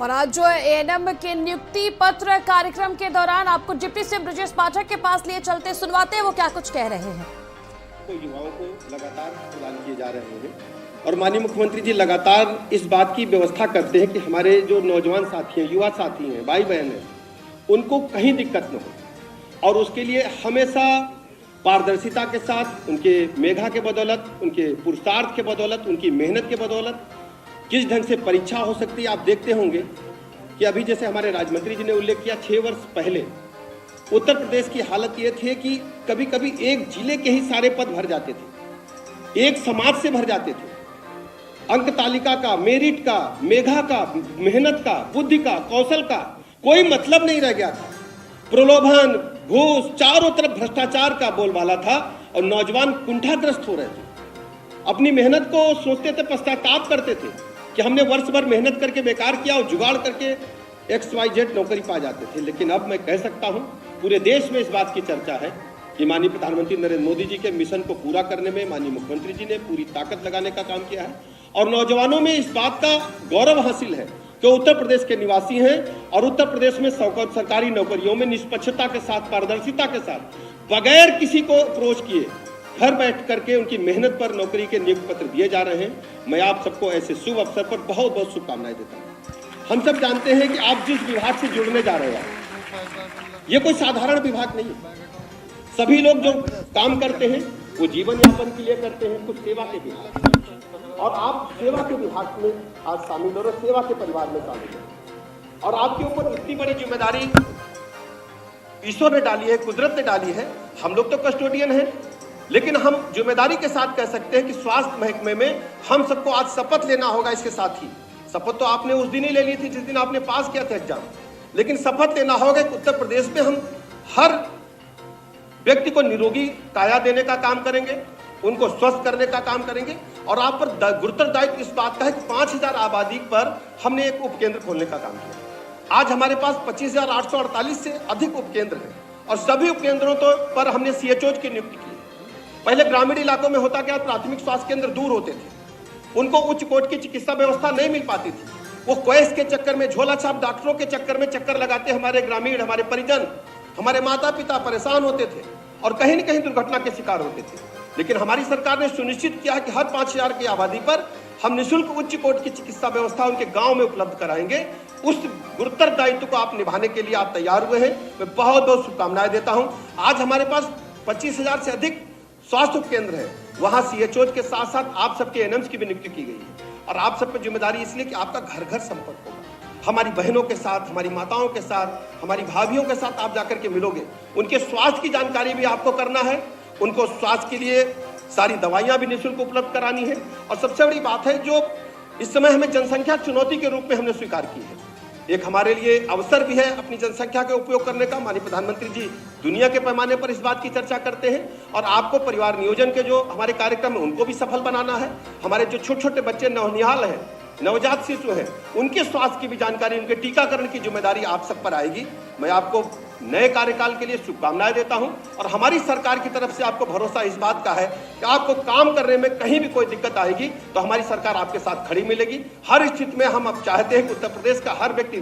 और आज जो एएनएम के नियुक्ति पत्र कार्यक्रम के दौरान आपको डिप्टी सीएम ब्रजेश पाठक के पास लिए चलते सुनवाते हैं, वो क्या कुछ कह रहे हैं। तो युवाओं को लगातार प्रदान किए जा रहे हैं और माननीय मुख्यमंत्री जी लगातार इस बात की व्यवस्था करते हैं कि हमारे जो नौजवान साथी हैं, युवा साथी हैं, भाई बहन हैं, उनको कहीं दिक्कत न हो। और उसके लिए हमेशा पारदर्शिता के साथ उनके मेधा के बदौलत, उनके पुरुषार्थ के बदौलत, उनकी मेहनत के बदौलत किस ढंग से परीक्षा हो सकती है। आप देखते होंगे कि अभी जैसे हमारे राज्य मंत्री जी ने उल्लेख किया, 6 वर्ष पहले उत्तर प्रदेश की हालत ये थी कि कभी कभी एक जिले के ही सारे पद भर जाते थे, एक समाज से भर जाते थे। अंक तालिका का, मेरिट का, मेधा का, मेहनत का, बुद्धि का, कौशल का कोई मतलब नहीं रह गया था। प्रलोभन, घूस, चारों तरफ भ्रष्टाचार का बोलबाला था और नौजवान कुंठाग्रस्त हो रहे थे। अपनी मेहनत को सोचते थे, पश्चाताप करते थे कि हमने वर्ष भर मेहनत करके बेकार किया और जुगाड़ करके XYZ नौकरी पा जाते थे। लेकिन अब मैं कह सकता हूं, पूरे देश में इस बात की चर्चा है कि माननीय प्रधानमंत्री नरेंद्र मोदी जी के मिशन को पूरा करने में माननीय मुख्यमंत्री जी ने पूरी ताकत लगाने का काम किया है और नौजवानों में इस बात का गौरव हासिल है कि उत्तर प्रदेश के निवासी हैं और उत्तर प्रदेश में सरकारी नौकरियों में निष्पक्षता के साथ, पारदर्शिता के साथ, बगैर किसी को अप्रोच किए घर बैठ करके उनकी मेहनत पर नौकरी के नियुक्ति पत्र दिए जा रहे हैं। मैं आप सबको ऐसे शुभ अवसर पर बहुत बहुत शुभकामनाएं देता हूं। हम सब जानते हैं कि आप जिस विभाग से जुड़ने जा रहे हैं ये कोई साधारण विभाग नहीं है। सभी लोग जो काम करते हैं वो जीवन यापन के लिए करते हैं, कुछ सेवा के विभाग, और आप सेवा के विभाग में आज शामिल हो रहे, सेवा के परिवार में शामिल हो और आपके ऊपर इतनी बड़ी जिम्मेदारी ईश्वर ने डाली है, कुदरत ने डाली है। हम लोग तो कस्टोडियन हैं, लेकिन हम जिम्मेदारी के साथ कह सकते हैं कि स्वास्थ्य महकमे में हम सबको आज शपथ लेना होगा। इसके साथ ही शपथ तो आपने उस दिन ही ले ली थी जिस दिन आपने पास किया था एग्जाम, लेकिन शपथ लेना होगा कि उत्तर प्रदेश में हम हर व्यक्ति को निरोगी काया देने का काम करेंगे, उनको स्वस्थ करने का काम करेंगे। और आप पर गुरुतर दायित्व इस बात का है कि 5000 आबादी पर हमने एक उपकेंद्र खोलने का काम किया। आज हमारे पास 25,848 से अधिक उपकेंद्र हैं और सभी उपकेंद्रों पर हमने CHOs की नियुक्ति की। पहले ग्रामीण इलाकों में होता क्या, प्राथमिक स्वास्थ्य केंद्र दूर होते थे, उनको उच्च कोटि की चिकित्सा व्यवस्था नहीं मिल पाती थी। वो क्वेस के चक्कर में, झोला छाप डॉक्टरों के चक्कर में चक्कर लगाते हमारे ग्रामीण, हमारे परिजन, हमारे माता पिता परेशान होते थे और कहीं न कहीं दुर्घटना के शिकार होते थे। लेकिन हमारी सरकार ने सुनिश्चित किया कि हर 5000 की आबादी पर हम निःशुल्क उच्च कोटि की चिकित्सा व्यवस्था उनके गांव में उपलब्ध कराएंगे। उस गुरुतर दायित्व को आप निभाने के लिए आप तैयार हुए हैं। मैं बहुत बहुत शुभकामनाएं देता हूं। आज हमारे पास 25,000 से अधिक स्वास्थ्य उपकेंद्र है, वहां CHOs के साथ साथ आप सबके ANMs की भी नियुक्ति की गई है। और आप सब पर जिम्मेदारी इसलिए कि आपका घर घर संपर्क होगा, हमारी बहनों के साथ, हमारी माताओं के साथ, हमारी भाभियों के साथ आप जाकर के मिलोगे। उनके स्वास्थ्य की जानकारी भी आपको करना है, उनको स्वास्थ्य के लिए सारी दवाइयां भी निःशुल्क उपलब्ध करानी है। और सबसे बड़ी बात है जो इस समय हमें जनसंख्या चुनौती के रूप में हमने स्वीकार की है, एक हमारे लिए अवसर भी है अपनी जनसंख्या का उपयोग करने का। माननीय प्रधानमंत्री जी दुनिया के पैमाने पर इस बात की चर्चा करते हैं और आपको परिवार नियोजन के जो हमारे कार्यक्रम है उनको भी सफल बनाना है। हमारे जो छोटे छोटे बच्चे नवनिहाल हैं, नवजात शिशु हैं, उनके स्वास्थ्य की भी जानकारी, उनके टीकाकरण की जिम्मेदारी आप सब पर आएगी। मैं आपको नए कार्यकाल के लिए शुभकामनाएं देता हूं और हमारी सरकार की तरफ से आपको भरोसा इस बात का है कि आपको काम करने में कहीं भी कोई दिक्कत आएगी तो हमारी सरकार आपके साथ खड़ी मिलेगी। हर स्थिति में हम अब चाहते हैं कि उत्तर प्रदेश का हर व्यक्ति